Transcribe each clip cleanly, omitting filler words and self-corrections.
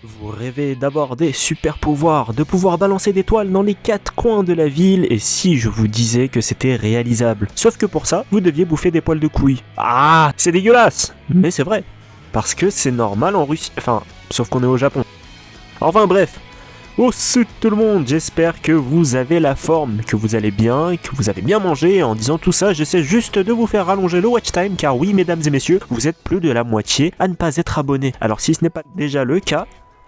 Vous rêvez d'avoir des super pouvoirs, de pouvoir balancer des toiles dans les 4 coins de la ville, et si je vous disais que c'était réalisable. Sauf que pour ça, vous deviez bouffer des poils de couilles. Ah, c'est dégueulasse. Mais c'est vrai. Parce que c'est normal en Russie. Enfin, sauf qu'on est au Japon. Enfin bref. Oh salut tout le monde, j'espère que vous avez la forme, que vous allez bien, que vous avez bien mangé. En disant tout ça, j'essaie juste de vous faire rallonger le watch time, car oui, mesdames et messieurs, vous êtes plus de la moitié à ne pas être abonnés. Alors si ce n'est pas déjà le cas,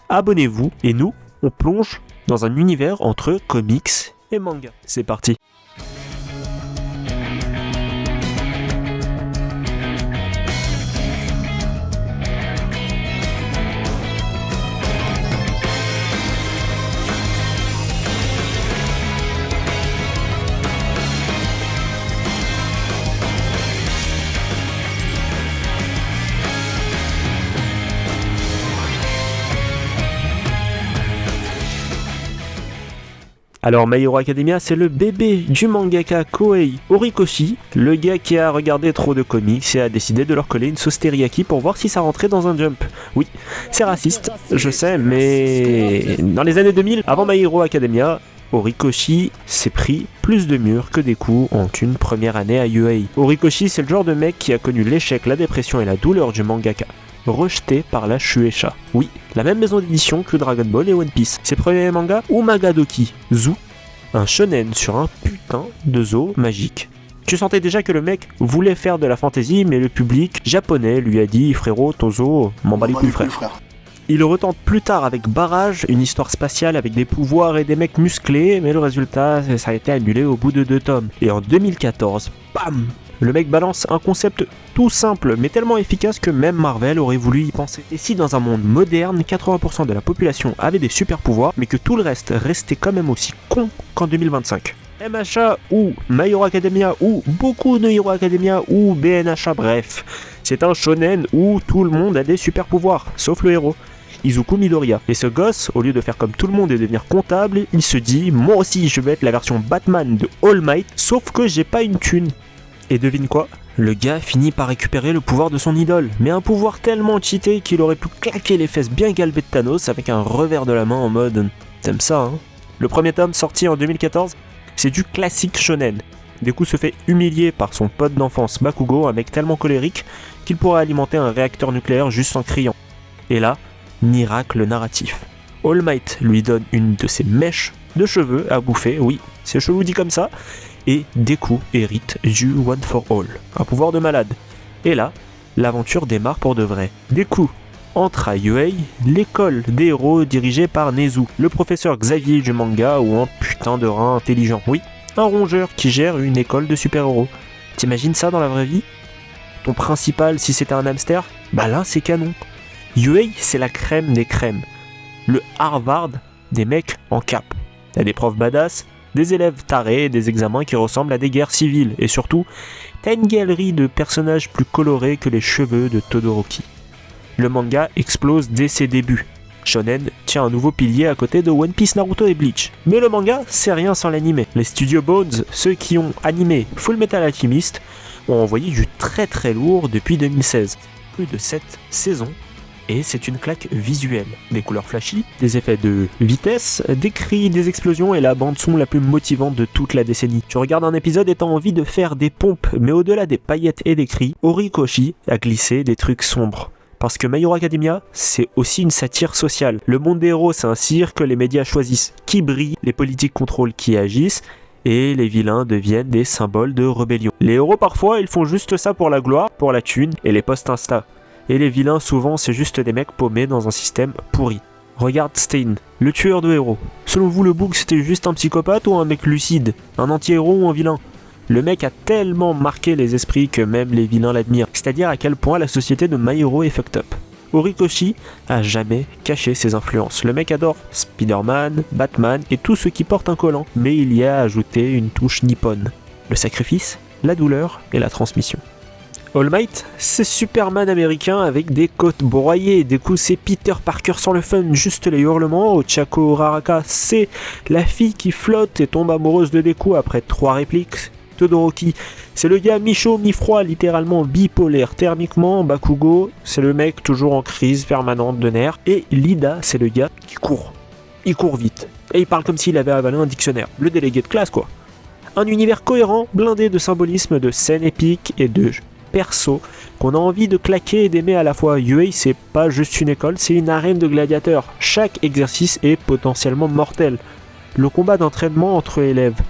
abonnez-vous, et nous, on plonge dans un univers entre comics et manga. C'est parti. Alors My Hero Academia, c'est le bébé du mangaka Kohei Horikoshi, le gars qui a regardé trop de comics et a décidé de leur coller une sauce teriyaki pour voir si ça rentrait dans un jump. Oui, c'est raciste, je sais, mais dans les années 2000, avant My Hero Academia, Horikoshi s'est pris plus de murs que des coups en une première année à UA. Horikoshi, c'est le genre de mec qui a connu l'échec, la dépression et la douleur du mangaka. Rejeté par la Shueisha. Oui, la même maison d'édition que Dragon Ball et One Piece. Ses premiers mangas, Umagadoki Zoo, un shonen sur un putain de zoo magique. Tu sentais déjà que le mec voulait faire de la fantasy, mais le public japonais lui a dit « Frérot, ton zoo, m'en bat les couilles frère ». Il retente plus tard avec Barrage, une histoire spatiale avec des pouvoirs et des mecs musclés, mais le résultat, ça a été annulé au bout de 2 tomes. Et en 2014, bam, le mec balance un concept tout simple, mais tellement efficace que même Marvel aurait voulu y penser. Et si dans un monde moderne, 80% de la population avait des super pouvoirs, mais que tout le reste restait quand même aussi con qu'en 2025 ? MHA ou My Hero Academia ou beaucoup de Hero Academia ou BNHA, bref. C'est un shonen où tout le monde a des super pouvoirs, sauf le héros. Izuku Midoriya. Et ce gosse, au lieu de faire comme tout le monde et devenir comptable, il se dit « Moi aussi, je vais être la version Batman de All Might, sauf que j'ai pas une thune. » Et devine quoi ? Le gars finit par récupérer le pouvoir de son idole, mais un pouvoir tellement cheaté qu'il aurait pu claquer les fesses bien galbées de Thanos avec un revers de la main en mode « T'aimes ça, hein ?» Le premier tome, sorti en 2014, c'est du classique shonen. Deku se fait humilier par son pote d'enfance Bakugo, un mec tellement colérique qu'il pourrait alimenter un réacteur nucléaire juste en criant. Et là, miracle narratif. All Might lui donne une de ses mèches de cheveux à bouffer, oui, c'est chelou dit comme ça, et Deku hérite du One for All, un pouvoir de malade. Et là, l'aventure démarre pour de vrai. Deku entre à UA, l'école des héros dirigée par Nezu, le professeur Xavier du manga ou un putain de rein intelligent. Oui, un rongeur qui gère une école de super-héros. T'imagines ça dans la vraie vie ? Ton principal, si c'était un hamster, bah là c'est canon. UA, c'est la crème des crèmes. Le Harvard des mecs en cap. T'as des profs badass, des élèves tarés, des examens qui ressemblent à des guerres civiles. Et surtout, t'as une galerie de personnages plus colorés que les cheveux de Todoroki. Le manga explose dès ses débuts. Shonen tient un nouveau pilier à côté de One Piece, Naruto et Bleach. Mais le manga, c'est rien sans l'anime. Les studios Bones, ceux qui ont animé Full Metal Alchemist, ont envoyé du très très lourd depuis 2016. Plus de 7 saisons. Et c'est une claque visuelle. Des couleurs flashy, des effets de vitesse, des cris, des explosions et la bande-son la plus motivante de toute la décennie. Tu regardes un épisode et t'as envie de faire des pompes, mais au-delà des paillettes et des cris, Horikoshi a glissé des trucs sombres. Parce que My Hero Academia, c'est aussi une satire sociale. Le monde des héros, c'est un cirque, les médias choisissent qui brille, les politiques contrôlent qui agissent, et les vilains deviennent des symboles de rébellion. Les héros, parfois, ils font juste ça pour la gloire, pour la thune et les posts Insta. Et les vilains, souvent, c'est juste des mecs paumés dans un système pourri. Regarde Stain, le tueur de héros. Selon vous, le bouc, c'était juste un psychopathe ou un mec lucide ? Un anti-héros ou un vilain ? Le mec a tellement marqué les esprits que même les vilains l'admirent. C'est-à-dire à quel point la société de My Hero est fucked up. Horikoshi a jamais caché ses influences. Le mec adore Spider-Man, Batman et tout ce qui porte un collant. Mais il y a ajouté une touche nippone. Le sacrifice, la douleur et la transmission. All Might, c'est Superman américain avec des côtes broyées, des coups c'est Peter Parker sans le fun, juste les hurlements. Ochako Uraraka, c'est la fille qui flotte et tombe amoureuse de Deku après 3 répliques. Todoroki, c'est le gars mi-chaud, mi-froid, littéralement bipolaire thermiquement. Bakugo, c'est le mec toujours en crise permanente de nerfs. Et Lida, c'est le gars qui court. Il court vite. Et il parle comme s'il avait avalé un dictionnaire. Le délégué de classe, quoi. Un univers cohérent, blindé de symbolisme, de scènes épiques et de persos qu'on a envie de claquer et d'aimer à la fois. UA, c'est pas juste une école, c'est une arène de gladiateurs. Chaque exercice est potentiellement mortel. Le combat d'entraînement entre élèves.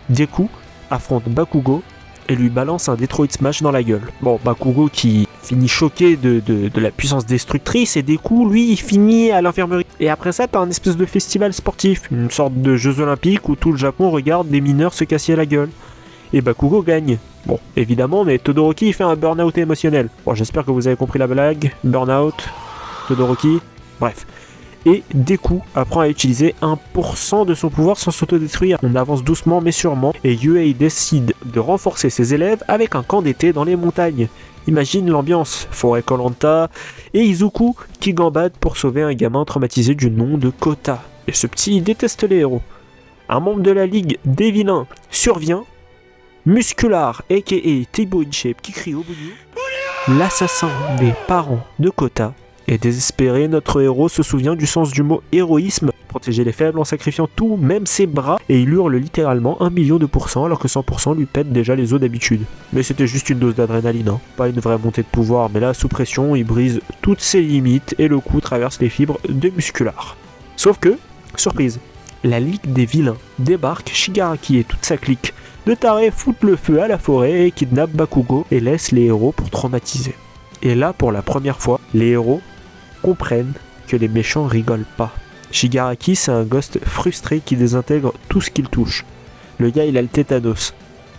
Deku affronte Bakugo et lui balance un Detroit Smash dans la gueule. Bon, Bakugo qui finit choqué de la puissance destructrice et Deku, lui, il finit à l'infirmerie. Et après ça, t'as un espèce de festival sportif, une sorte de Jeux Olympiques où tout le Japon regarde des mineurs se casser la gueule. Et Bakugo gagne. Bon, évidemment, mais Todoroki il fait un burn-out émotionnel. Bon, j'espère que vous avez compris la blague. Burn-out, Todoroki, bref. Et Deku apprend à utiliser 1% de son pouvoir sans s'autodétruire. On avance doucement mais sûrement, et Yuei décide de renforcer ses élèves avec un camp d'été dans les montagnes. Imagine l'ambiance, forêt Koh-Lanta, et Izuku qui gambade pour sauver un gamin traumatisé du nom de Kota. Et ce petit déteste les héros. Un membre de la Ligue des vilains survient, Muscular, a.k.a. Teibo InShape, qui crie au bout. L'assassin des parents de Kota est désespéré. Notre héros se souvient du sens du mot héroïsme, protéger les faibles en sacrifiant tout, même ses bras, et il hurle littéralement 1 million de % alors que 100% lui pète déjà les os d'habitude. Mais c'était juste une dose d'adrénaline, hein. Pas une vraie montée de pouvoir, mais là, sous pression, il brise toutes ses limites et le coup traverse les fibres de Muscular. Sauf que, surprise, la Ligue des vilains débarque, Shigaraki et toute sa clique de tarés foutent le feu à la forêt et kidnappent Bakugo et laissent les héros pour traumatiser. Et là, pour la première fois, les héros comprennent que les méchants rigolent pas. Shigaraki, c'est un ghost frustré qui désintègre tout ce qu'il touche. Le gars, il a le tétanos.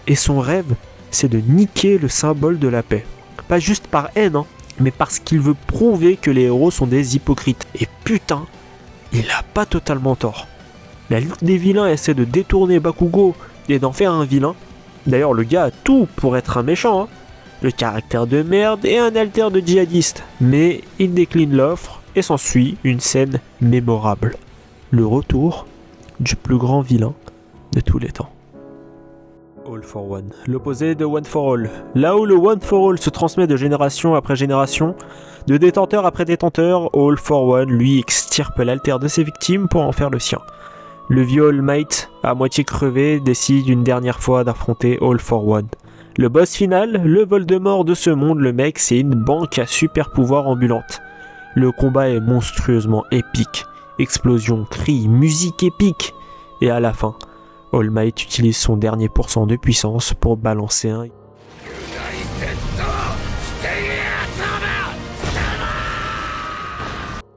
Et son rêve, c'est de niquer le symbole de la paix. Pas juste par haine, hein, mais parce qu'il veut prouver que les héros sont des hypocrites. Et putain, il a pas totalement tort. La Ligue des vilains essaie de détourner Bakugo et d'en faire un vilain. D'ailleurs, le gars a tout pour être un méchant, hein. Le caractère de merde et un alter de djihadiste. Mais il décline l'offre et s'ensuit une scène mémorable. Le retour du plus grand vilain de tous les temps. All for One, l'opposé de One for All. Là où le One for All se transmet de génération après génération, de détenteur après détenteur, All for One, lui, extirpe l'alter de ses victimes pour en faire le sien. Le vieux All Might, à moitié crevé, décide une dernière fois d'affronter All for One. Le boss final, le Voldemort de ce monde, le mec, c'est une banque à super pouvoirs ambulante. Le combat est monstrueusement épique. Explosion, cris, musique épique. Et à la fin, All Might utilise son dernier % de puissance pour balancer un...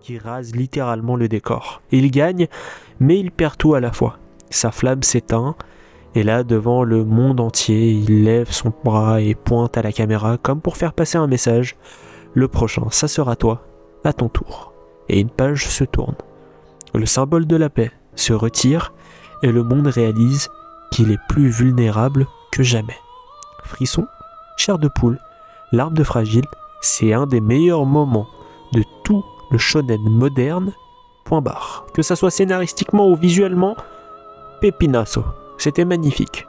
qui rase littéralement le décor. Il gagne, mais il perd tout à la fois. Sa flamme s'éteint, et là, devant le monde entier, il lève son bras et pointe à la caméra comme pour faire passer un message. Le prochain, ça sera toi, à ton tour. Et une page se tourne. Le symbole de la paix se retire, et le monde réalise qu'il est plus vulnérable que jamais. Frisson, chair de poule, larme de fragile, c'est un des meilleurs moments de tout le shonen moderne, point barre. Que ça soit scénaristiquement ou visuellement, pepinasso. C'était magnifique.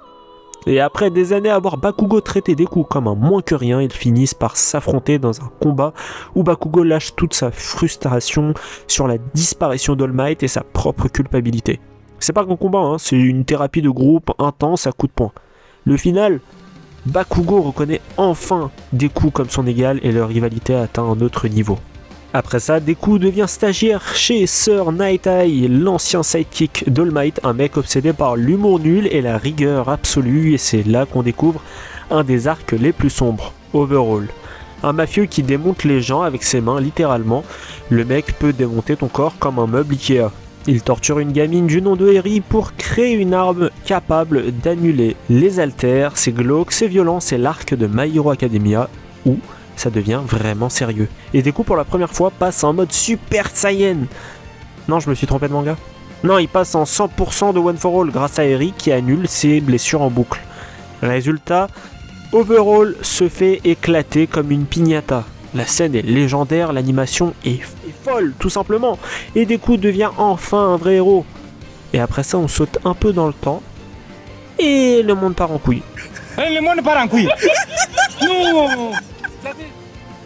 Et après des années à voir Bakugo traiter Deku comme un moins que rien, ils finissent par s'affronter dans un combat où Bakugo lâche toute sa frustration sur la disparition d'All Might et sa propre culpabilité. C'est pas qu'un combat, hein, c'est une thérapie de groupe intense à coups de poing. Le final, Bakugo reconnaît enfin Deku comme son égal et leur rivalité atteint un autre niveau. Après ça, Deku devient stagiaire chez Sir Night Eye, l'ancien sidekick d'All Might, un mec obsédé par l'humour nul et la rigueur absolue, et c'est là qu'on découvre un des arcs les plus sombres, Overhaul. Un mafieux qui démonte les gens avec ses mains, littéralement. Le mec peut démonter ton corps comme un meuble Ikea. Il torture une gamine du nom de Eri pour créer une arme capable d'annuler les haltères. C'est glauque, c'est violent, c'est l'arc de My Hero Academia, où ça devient vraiment sérieux. Et Deku pour la première fois passe en mode Super Saiyan. Non, je me suis trompé de manga. Non, il passe en 100% de One for All grâce à Eri qui annule ses blessures en boucle. Résultat, Overhaul se fait éclater comme une piñata. La scène est légendaire, l'animation est folle tout simplement. Et Deku devient enfin un vrai héros. Et après ça, on saute un peu dans le temps. Et le monde part en couille. Le monde part en couille. Non.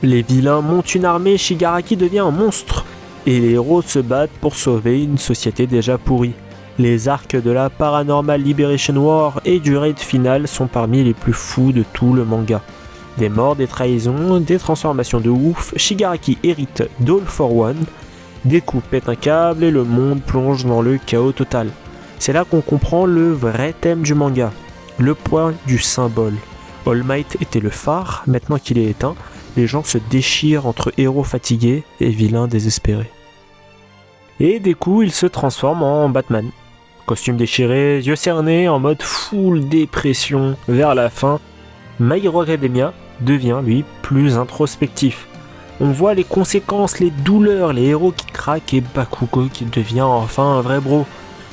Les vilains montent une armée, Shigaraki devient un monstre, et les héros se battent pour sauver une société déjà pourrie. Les arcs de la Paranormal Liberation War et du raid final sont parmi les plus fous de tout le manga. Des morts, des trahisons, des transformations de ouf, Shigaraki hérite d'All for One, Deku pète un câble et le monde plonge dans le chaos total. C'est là qu'on comprend le vrai thème du manga, le poids du symbole. All Might était le phare, maintenant qu'il est éteint, les gens se déchirent entre héros fatigués et vilains désespérés. Et Deku, il se transforme en Batman. Costume déchiré, yeux cernés, en mode full dépression. Vers la fin, My Hero Academia devient, lui, plus introspectif. On voit les conséquences, les douleurs, les héros qui craquent et Bakugo qui devient enfin un vrai bro.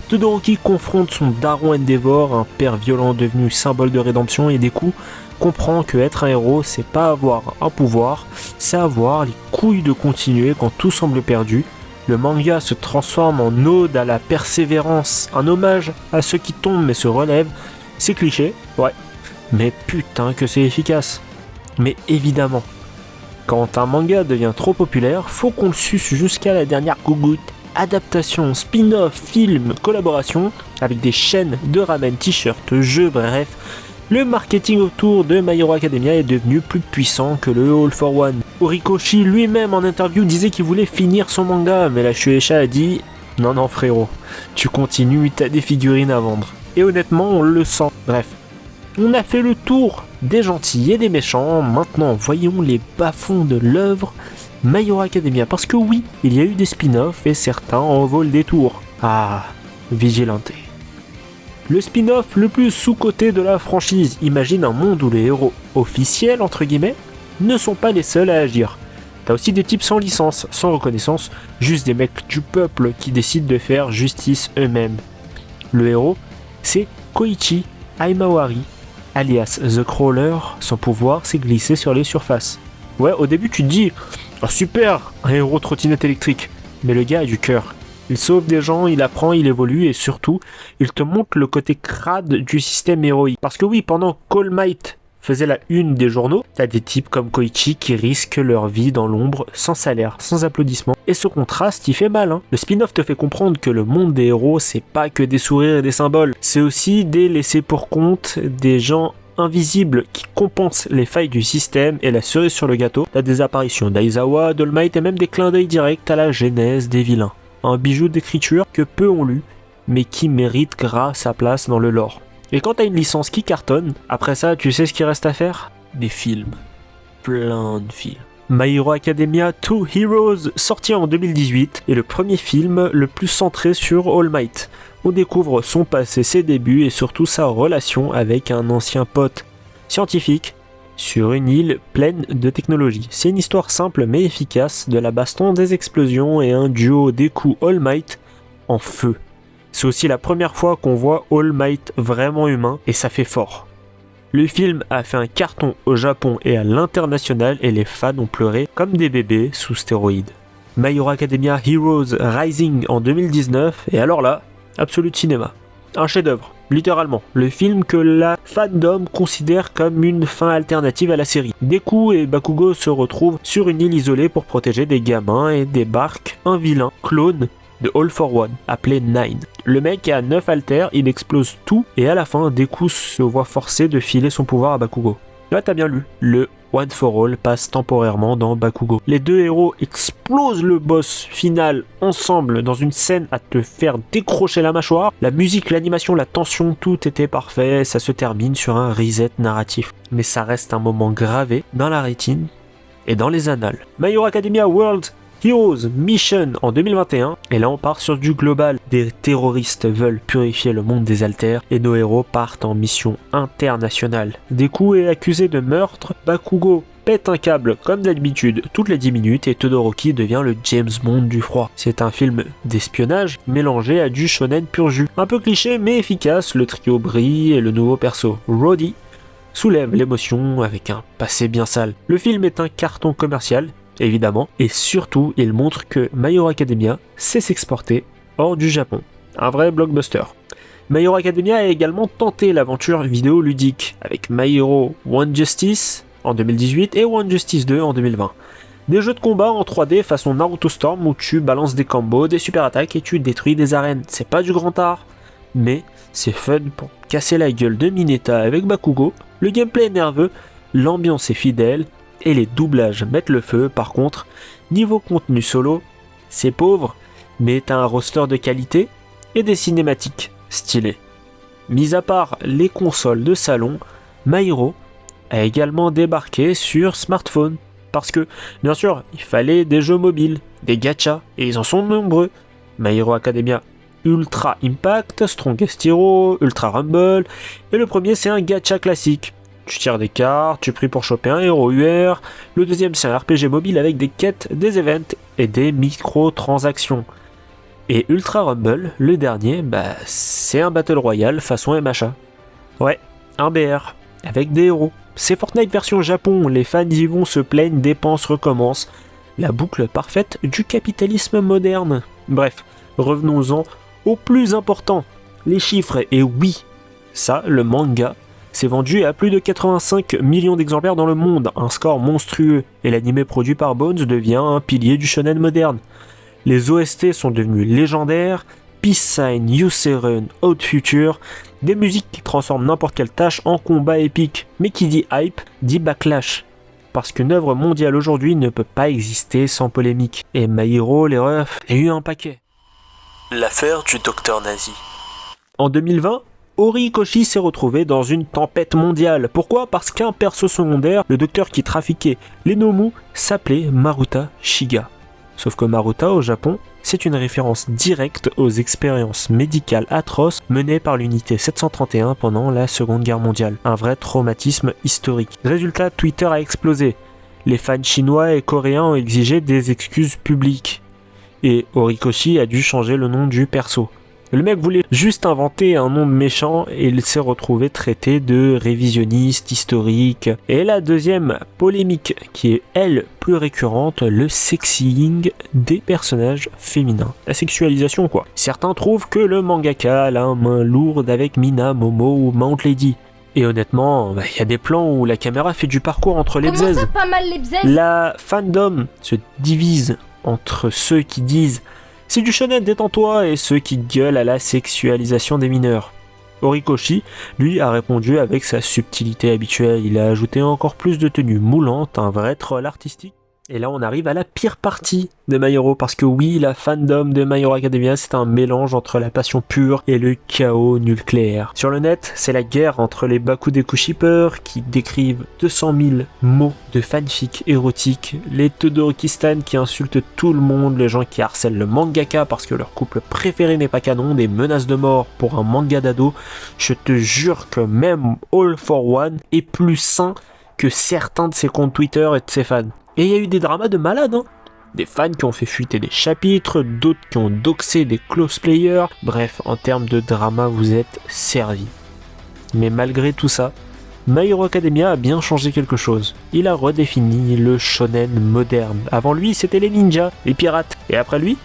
Todoroki confronte son daron Endeavor, un père violent devenu symbole de rédemption, et Deku comprend que être un héros, c'est pas avoir un pouvoir, c'est avoir les couilles de continuer quand tout semble perdu. Le manga se transforme en ode à la persévérance, un hommage à ceux qui tombent mais se relèvent. C'est cliché, ouais, mais putain que c'est efficace. Mais évidemment, quand un manga devient trop populaire, faut qu'on le suce jusqu'à la dernière gougoute. Adaptation, spin-off, film, collaboration, avec des chaînes de ramen, t-shirts, jeux, bref. Le marketing autour de My Hero Academia est devenu plus puissant que le All for One. Horikoshi lui-même en interview disait qu'il voulait finir son manga, mais la Shueisha a dit « Non frérot, tu continues, t'as des figurines à vendre. » Et honnêtement, on le sent. Bref, on a fait le tour des gentils et des méchants, maintenant voyons les bas-fonds de l'œuvre My Hero Academia, parce que oui, il y a eu des spin-offs et certains en volent des tours. Ah, Vigilante. Le spin-off le plus sous-coté de la franchise imagine un monde où les héros officiels, entre guillemets, ne sont pas les seuls à agir. T'as aussi des types sans licence, sans reconnaissance, juste des mecs du peuple qui décident de faire justice eux-mêmes. Le héros, c'est Koichi Aimawari, alias The Crawler. Son pouvoir, c'est glisser sur les surfaces. Ouais, au début tu te dis « Oh super, un héros trottinette électrique !» Mais le gars a du cœur. Il sauve des gens, il apprend, il évolue et surtout, il te montre le côté crade du système héroïque. Parce que oui, pendant qu'All Might faisait la une des journaux, t'as des types comme Koichi qui risquent leur vie dans l'ombre, sans salaire, sans applaudissements. Et ce contraste, il fait mal, hein. Le spin-off te fait comprendre que le monde des héros, c'est pas que des sourires et des symboles. C'est aussi des laissés pour compte, des gens invisibles qui compensent les failles du système, et la cerise sur le gâteau, t'as des apparitions d'Aizawa, d'All Might et même des clins d'œil directs à la genèse des vilains. Un bijou d'écriture que peu ont lu, mais qui mérite grâce sa place dans le lore. Et quand t'as une licence qui cartonne, après ça, tu sais ce qu'il reste à faire ? Des films. Plein de films. My Hero Academia 2 Heroes, sorti en 2018, est le premier film le plus centré sur All Might. On découvre son passé, ses débuts et surtout sa relation avec un ancien pote scientifique sur une île pleine de technologie. C'est une histoire simple mais efficace, de la baston, des explosions et un duo Deku All Might en feu. C'est aussi la première fois qu'on voit All Might vraiment humain et ça fait fort. Le film a fait un carton au Japon et à l'international et les fans ont pleuré comme des bébés sous stéroïdes. My Hero Academia Heroes Rising en 2019 et alors là, Absolute Cinéma. Un chef-d'œuvre, littéralement. Le film que la fandom considère comme une fin alternative à la série. Deku et Bakugo se retrouvent sur une île isolée pour protéger des gamins et débarque un vilain clone de All for One, appelé Nine. Le mec a 9 alters, il explose tout, et à la fin, Deku se voit forcé de filer son pouvoir à Bakugo. Là, t'as bien lu. Le One for All passe temporairement dans Bakugo. Les deux héros explosent le boss final ensemble dans une scène à te faire décrocher la mâchoire. La musique, l'animation, la tension, tout était parfait. Ça se termine sur un reset narratif. Mais ça reste un moment gravé dans la rétine et dans les annales. My Hero Academia World Heroes Mission en 2021, et là on part sur du global. Des terroristes veulent purifier le monde des alters et nos héros partent en mission internationale. Deku est accusé de meurtre, Bakugo pète un câble comme d'habitude toutes les 10 minutes et Todoroki devient le James Bond du froid. C'est un film d'espionnage mélangé à du shonen pur jus. Un peu cliché mais efficace, le trio brille et le nouveau perso, Roddy, soulève l'émotion avec un passé bien sale. Le film est un carton commercial, évidemment, et surtout il montre que My Hero Academia sait s'exporter hors du Japon. Un vrai blockbuster. My Hero Academia a également tenté l'aventure vidéoludique avec My Hero One Justice en 2018 et One Justice 2 en 2020. Des jeux de combat en 3D façon Naruto Storm où tu balances des combos, des super attaques et tu détruis des arènes. C'est pas du grand art, mais c'est fun pour casser la gueule de Mineta avec Bakugo, le gameplay est nerveux, l'ambiance est fidèle et les doublages mettent le feu. Par contre, niveau contenu solo, c'est pauvre, mais t'as un roster de qualité et des cinématiques stylées. Mis à part les consoles de salon, My Hero a également débarqué sur smartphone. Parce que, bien sûr, il fallait des jeux mobiles, des gachas, et ils en sont nombreux. My Hero Academia Ultra Impact, Strongest Hero, Ultra Rumble, et le premier c'est un gacha classique. Tu tires des cartes, tu pries pour choper un héros UR, le deuxième c'est un RPG mobile avec des quêtes, des events et des microtransactions. Et Ultra Rumble, le dernier, c'est un Battle Royale façon MHA. Ouais, un BR, avec des héros. C'est Fortnite version Japon, les fans y vont, se plaignent, dépensent, recommencent. La boucle parfaite du capitalisme moderne. Bref, revenons-en au plus important, les chiffres. Et oui, ça, le manga, s'est vendu à plus de 85 millions d'exemplaires dans le monde, un score monstrueux. Et l'anime produit par Bones devient un pilier du shonen moderne. Les OST sont devenus légendaires, Peace Sign, You Run, Out Future, des musiques qui transforment n'importe quelle tâche en combat épique. Mais qui dit hype, dit backlash. Parce qu'une œuvre mondiale aujourd'hui ne peut pas exister sans polémique. Et My Hero, les refs, a eu un paquet. L'affaire du docteur nazi. En 2020, Horikoshi s'est retrouvé dans une tempête mondiale. Pourquoi ? Parce qu'un perso secondaire, le docteur qui trafiquait les Nomu, s'appelait Maruta Shiga. Sauf que Maruta, au Japon, c'est une référence directe aux expériences médicales atroces menées par l'unité 731 pendant la Seconde Guerre mondiale. Un vrai traumatisme historique. Résultat, Twitter a explosé. Les fans chinois et coréens ont exigé des excuses publiques. Et Horikoshi a dû changer le nom du perso. Le mec voulait juste inventer un nom méchant et il s'est retrouvé traité de révisionniste historique. Et la deuxième polémique, qui est elle plus récurrente, le sexying des personnages féminins. La sexualisation quoi. Certains trouvent que le mangaka a la main lourde avec Mina, Momo ou Mount Lady. Et honnêtement, y a des plans où la caméra fait du parcours entre les bzaises. Comment ça, pas mal les bzaises ? La fandom se divise entre ceux qui disent c'est du shonen, détends-toi, et ceux qui gueulent à la sexualisation des mineurs. Horikoshi, lui, a répondu avec sa subtilité habituelle. Il a ajouté encore plus de tenues moulantes, un vrai troll artistique. Et là, on arrive à la pire partie de My Hero, parce que oui, la fandom de My Hero Academia, c'est un mélange entre la passion pure et le chaos nucléaire. Sur le net, c'est la guerre entre les Bakudeku shippers qui décrivent 200 000 mots de fanfic érotique, les Todoroki-stan qui insultent tout le monde, les gens qui harcèlent le mangaka parce que leur couple préféré n'est pas canon, des menaces de mort pour un manga d'ado. Je te jure que même All for One est plus sain que certains de ses comptes Twitter et de ses fans. Et il y a eu des dramas de malades, hein. Des fans qui ont fait fuiter des chapitres, d'autres qui ont doxé des cosplayers. Bref, en termes de drama, vous êtes servis. Mais malgré tout ça, My Hero Academia a bien changé quelque chose. Il a redéfini le shonen moderne. Avant lui, c'était les ninjas, les pirates. Et après lui,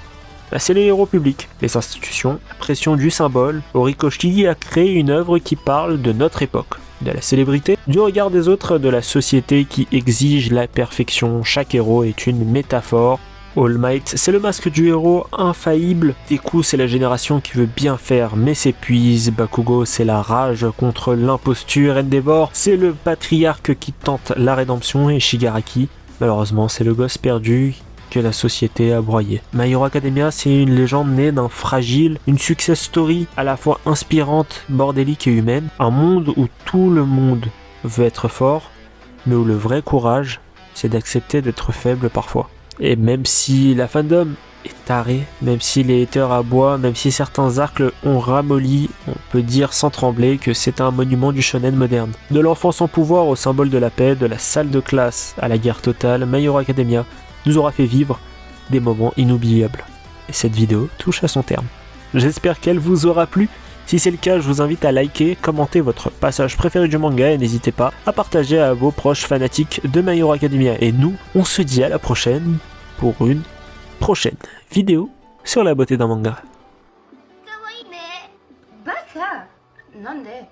c'est les héros publics, les institutions, la pression du symbole. Horikoshi a créé une œuvre qui parle de notre époque. De la célébrité, du regard des autres, de la société qui exige la perfection. Chaque héros est une métaphore. All Might, c'est le masque du héros infaillible. Deku, c'est la génération qui veut bien faire mais s'épuise. Bakugo, c'est la rage contre l'imposture. Endeavor, c'est le patriarque qui tente la rédemption. Et Shigaraki, malheureusement, c'est le gosse perdu que la société a broyé. My Hero Academia, c'est une légende née d'un fragile, une success story à la fois inspirante, bordélique et humaine. Un monde où tout le monde veut être fort, mais où le vrai courage, c'est d'accepter d'être faible parfois. Et même si la fandom est tarée, même si les haters aboient, même si certains arcs ont ramolli, on peut dire sans trembler que c'est un monument du shonen moderne. De l'enfant sans pouvoir au symbole de la paix, de la salle de classe à la guerre totale, My Hero Academia nous aura fait vivre des moments inoubliables. Et cette vidéo touche à son terme. J'espère qu'elle vous aura plu. Si c'est le cas, je vous invite à liker, commenter votre passage préféré du manga et n'hésitez pas à partager à vos proches fanatiques de My Hero Academia. Et nous, on se dit à la prochaine pour une prochaine vidéo sur la beauté d'un manga. Baka. なんで